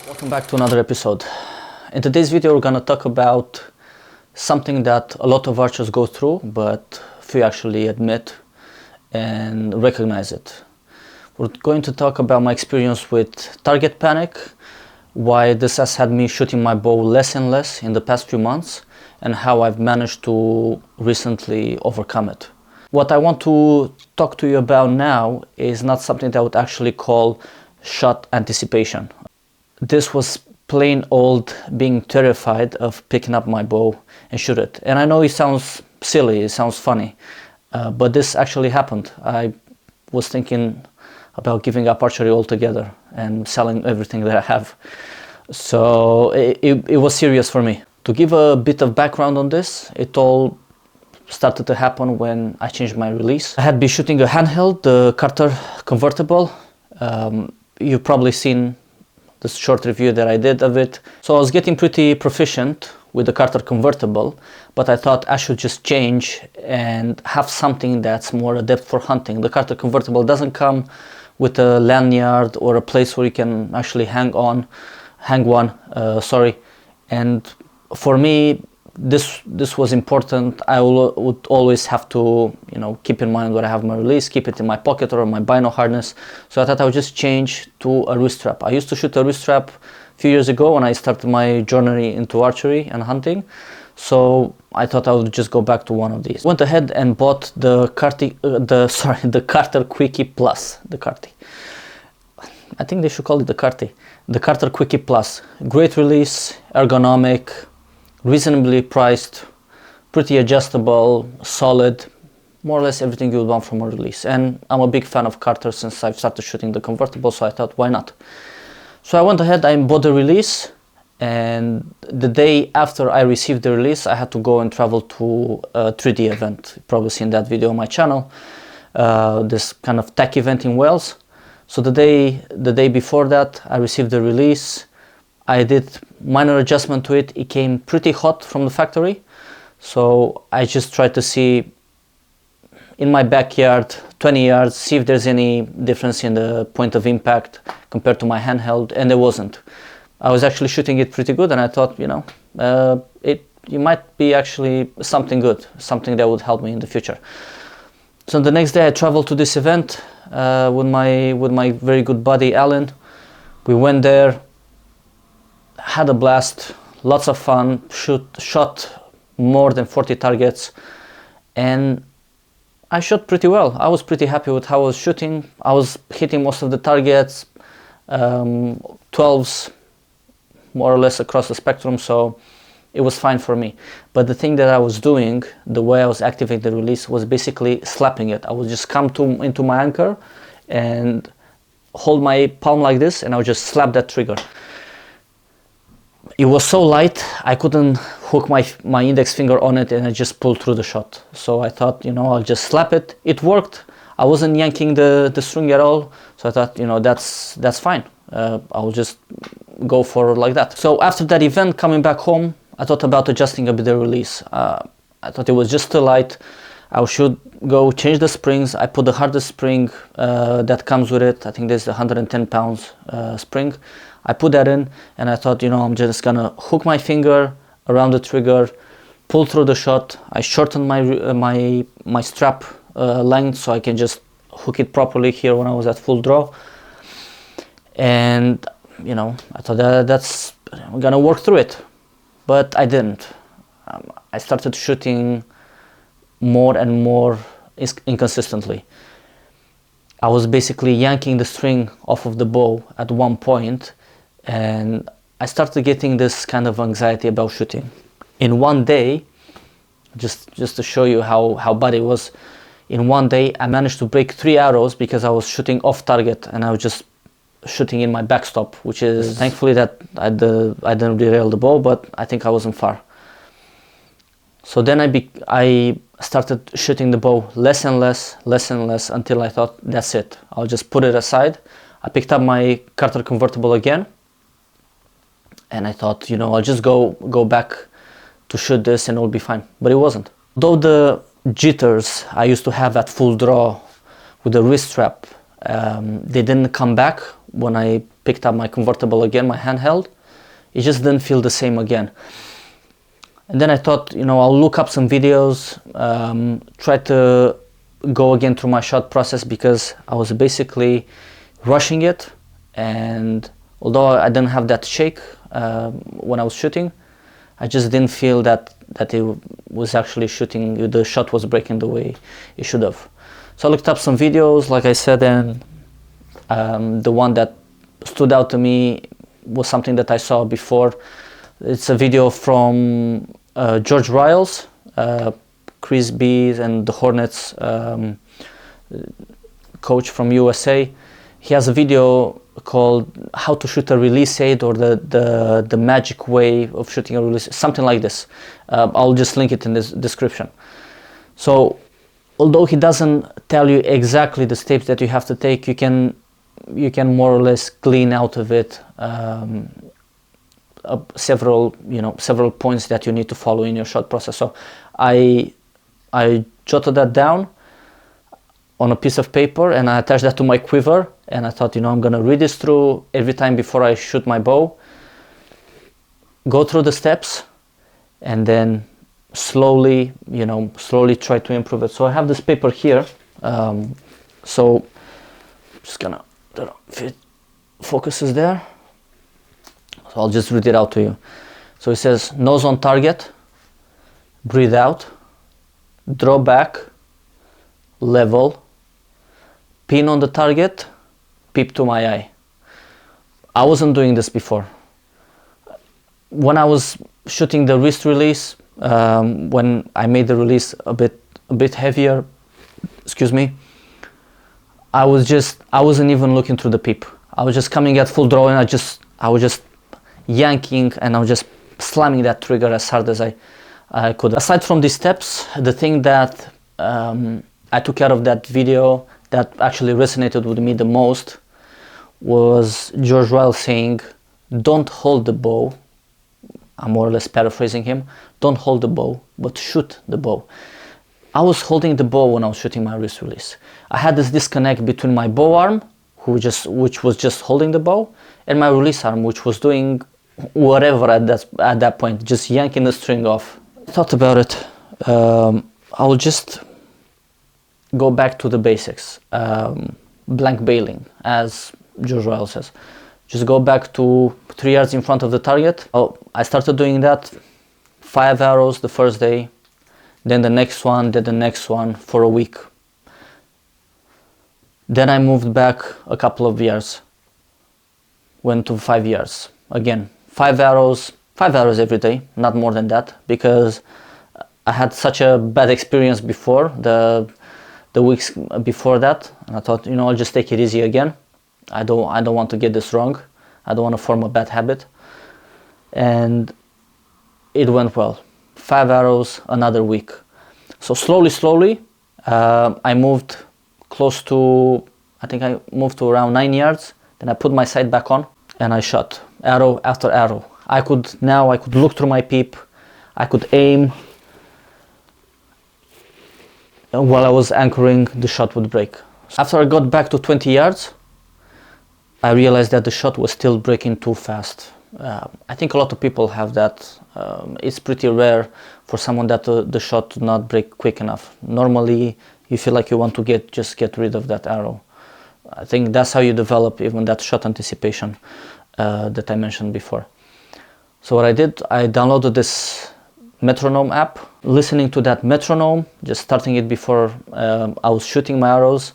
Welcome back to another episode. In today's video we're gonna talk about something that a lot of archers go through but few actually admit and recognize it. We're going to talk about my experience with target panic, why this has had me shooting my bow less and less in the past few months, and how I've managed to recently overcome it. What I want to talk to you about now is not something that I would actually call shot anticipation. This was plain old being terrified of picking up my bow and shoot it. And I know it sounds silly, it sounds funny, but this actually happened. I was thinking about giving up archery altogether and selling everything that I have. So it was serious for me. To give a bit of background on this, it all started to happen when I changed my release. I had been shooting a handheld, the Carter convertible. You've probably seen the short review that I did of it. So I was getting pretty proficient with the Carter convertible, but I thought I should just change and have something that's more adept for hunting. The Carter convertible doesn't come with a lanyard or a place where you can actually hang one. And for me, this was important. I would always have to, keep in mind where I have my release, keep it in my pocket or my bino harness. So I thought I would just change to a wrist strap. I used to shoot a wrist strap a few years ago when I started my journey into archery and hunting. So I thought I would just go back to one of these. Went ahead and bought the Carter Quickie Plus. I think they should call it the Carter Quickie Plus. Great release, ergonomic, reasonably priced, pretty adjustable, solid, more or less everything you would want from a release. And I'm a big fan of Carter since I've started shooting the convertible, so I thought, why not? So I went ahead, I bought the release, and the day after I received the release, I had to go and travel to a 3D event. You've probably seen that video on my channel, this kind of tech event in Wales. So the day before that, I received the release. I did minor adjustment to it. It came pretty hot from the factory. So I just tried to see in my backyard, 20 yards, see if there's any difference in the point of impact compared to my handheld, and there wasn't. I was actually shooting it pretty good, and I thought, it might be actually something good, something that would help me in the future. So the next day I traveled to this event with my very good buddy Alan. We went there, had a blast, lots of fun, shot more than 40 targets, and I shot pretty well. I was pretty happy with how I was shooting. I was hitting most of the targets, 12s, more or less across the spectrum, so it was fine for me. But the thing that I was doing, the way I was activating the release, was basically slapping it. I would just come into my anchor and hold my palm like this, and I would just slap that trigger. It was so light, I couldn't hook my index finger on it, and I just pulled through the shot. So I thought, I'll just slap it. It worked. I wasn't yanking the string at all. So I thought, that's fine. I'll just go forward like that. So after that event, coming back home, I thought about adjusting a bit the release. I thought it was just too light. I should go change the springs. I put the hardest spring that comes with it. I think there's the 110 pounds spring. I put that in, and I thought, I'm just gonna hook my finger around the trigger, pull through the shot. I shortened my strap length so I can just hook it properly here when I was at full draw. And I thought that's gonna work through it, but I didn't. I started shooting more and more inconsistently. I was basically yanking the string off of the bow at one point, and I started getting this kind of anxiety about shooting. In one day, just to show you how bad it was, in one day I managed to break 3 arrows because I was shooting off target, and I was just shooting in my backstop, which is thankfully that I didn't derail the bow, but I think I wasn't far. So then I started shooting the bow less and less until I thought, that's it, I'll just put it aside. I picked up my Carter convertible again, and I thought, I'll just go back to shoot this and it'll be fine. But it wasn't. Though the jitters I used to have at full draw with the wrist strap they didn't come back when I picked up my convertible again, my handheld. It just didn't feel the same again. And then I thought, you know, I'll look up some videos, try to go again through my shot process, because I was basically rushing it. And although I didn't have that shake when I was shooting, I just didn't feel that it was actually shooting, the shot was breaking the way it should have. So I looked up some videos, like I said, and the one that stood out to me was something that I saw before. It's a video from George Riles, Chris B and the Hornets coach from USA. He has a video called How to Shoot a Release Aid, or the magic way of shooting a release, something like this. I'll just link it in this description. So although he doesn't tell you exactly the steps that you have to take, you can more or less glean out of it several points that you need to follow in your shot process. So I jotted that down on a piece of paper and I attached that to my quiver, and I thought, you know, I'm gonna read this through every time before I shoot my bow, go through the steps, and then slowly try to improve it. So I have this paper here, so just gonna, I don't know if it focuses there. So I'll just read it out to you. So it says, nose on target, breathe out, draw back, level, pin on the target, peep to my eye. I wasn't doing this before. When I was shooting the wrist release, when I made the release a bit heavier, excuse me, I wasn't even looking through the peep. I was just coming at full draw, and I was just yanking, and I was just slamming that trigger as hard as I could. Aside from these steps, the thing that I took out of that video that actually resonated with me the most was George Riles saying, don't hold the bow. I'm more or less paraphrasing him. Don't hold the bow, but shoot the bow. I was holding the bow when I was shooting my wrist release. I had this disconnect between my bow arm, which was just holding the bow, and my release arm, which was doing whatever at that point, just yanking the string off. I thought about it. I'll just go back to the basics. Blank bailing, as George Riles says. Just go back to 3 yards in front of the target. Oh, I started doing that. 5 arrows the first day, then the next one, then the next one for a week. Then I moved back a couple of years, went to 5 years. Again, 5 arrows every day, not more than that, because I had such a bad experience before, the weeks before that, and I thought, you know, I'll just take it easy again. I don't want to get this wrong. I don't want to form a bad habit. And it went well. 5 arrows, another week. So slowly, I moved close to, I think I moved to around 9 yards. Then I put my sight back on and I shot arrow after arrow. I could look through my peep. I could aim. And while I was anchoring, the shot would break. After I got back to 20 yards, I realized that the shot was still breaking too fast. I think a lot of people have that. It's pretty rare for someone that the shot to not break quick enough. Normally, you feel like you want to just get rid of that arrow. I think that's how you develop even that shot anticipation that I mentioned before. So what I did, I downloaded this metronome app, listening to that metronome, just starting it before I was shooting my arrows,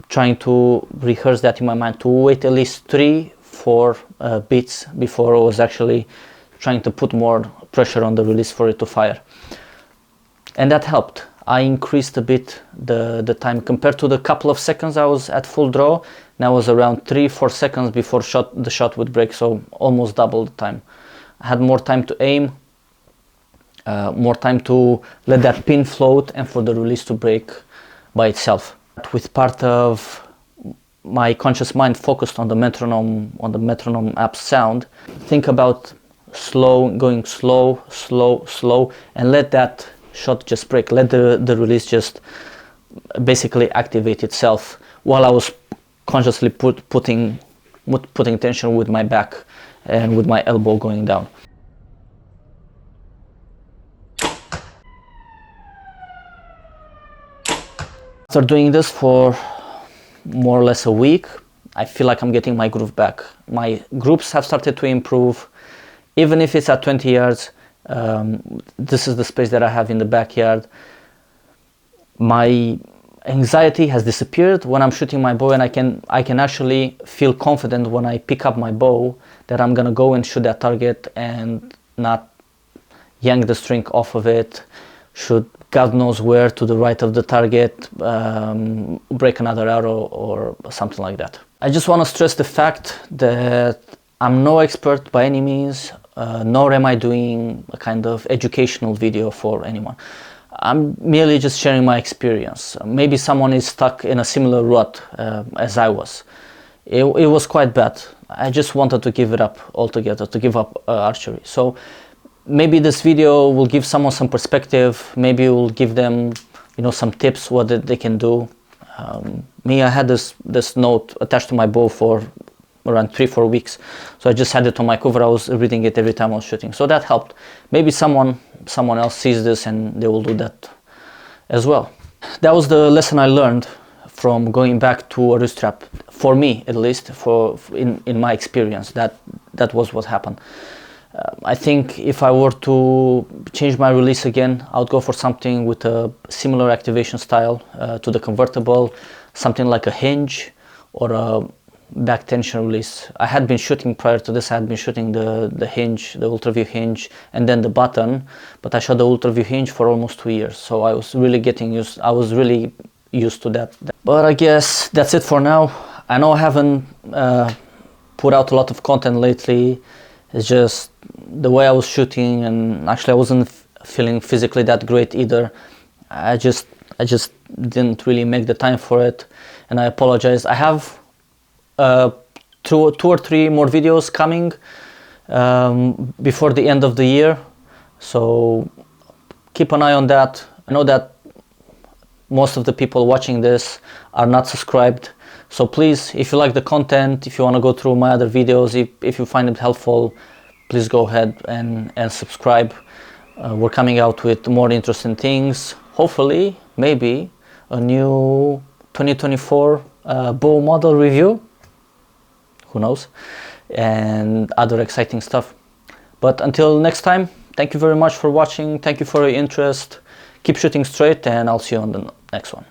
trying to rehearse that in my mind, to wait at least 3-4 beats before I was actually trying to put more pressure on the release for it to fire. And that helped. I increased a bit the time compared to the couple of seconds I was at full draw. Now it was around 3-4 seconds before the shot would break, so almost double the time. I had more time to aim, more time to let that pin float and for the release to break by itself. With part of my conscious mind focused on the metronome app sound, think about going slow, and let that shot just break. Let the release just basically activate itself while I was consciously putting tension with my back and with my elbow going down. After doing this for more or less a week, I feel like I'm getting my groove back. My groups have started to improve, even if it's at 20 yards. This is the space that I have in the backyard. My anxiety has disappeared when I'm shooting my bow, and I can actually feel confident when I pick up my bow that I'm gonna go and shoot that target and not yank the string off of it, shoot God knows where to the right of the target, break another arrow or something like that. I just want to stress the fact that I'm no expert by any means, nor am I doing a kind of educational video for anyone. I'm merely just sharing my experience. Maybe someone is stuck in a similar rut as I was. It was quite bad. I just wanted to give it up altogether, to give up archery. So maybe this video will give someone some perspective. Maybe it will give them, some tips what they can do. Me, I had this note attached to my bow for around 3-4 weeks. So I just had it on my cover. I was reading it every time I was shooting. So that helped. Maybe someone else sees this and they will do that as well. That was the lesson I learned from going back to a wrist strap. For me, at least, in my experience, that was what happened. I think if I were to change my release again, I would go for something with a similar activation style to the convertible, something like a hinge or a back tension release. I had been shooting prior to this, I had been shooting the hinge, the ultra-view hinge, and then the button, but I shot the ultra-view hinge for almost 2 years, so I was really used to that. But I guess that's it for now. I know I haven't put out a lot of content lately. It's just the way I was shooting, and actually I wasn't feeling physically that great either. I just didn't really make the time for it, and I apologize. I have 2 or 3 more videos coming before the end of the year, so keep an eye on that. I know that most of the people watching this are not subscribed, so please, if you like the content, if you want to go through my other videos, if you find it helpful, please go ahead and subscribe. We're coming out with more interesting things, hopefully, maybe a new 2024 bow model review, who knows, and other exciting stuff. But until next time, thank you very much for watching, thank you for your interest, keep shooting straight, and I'll see you on the next one.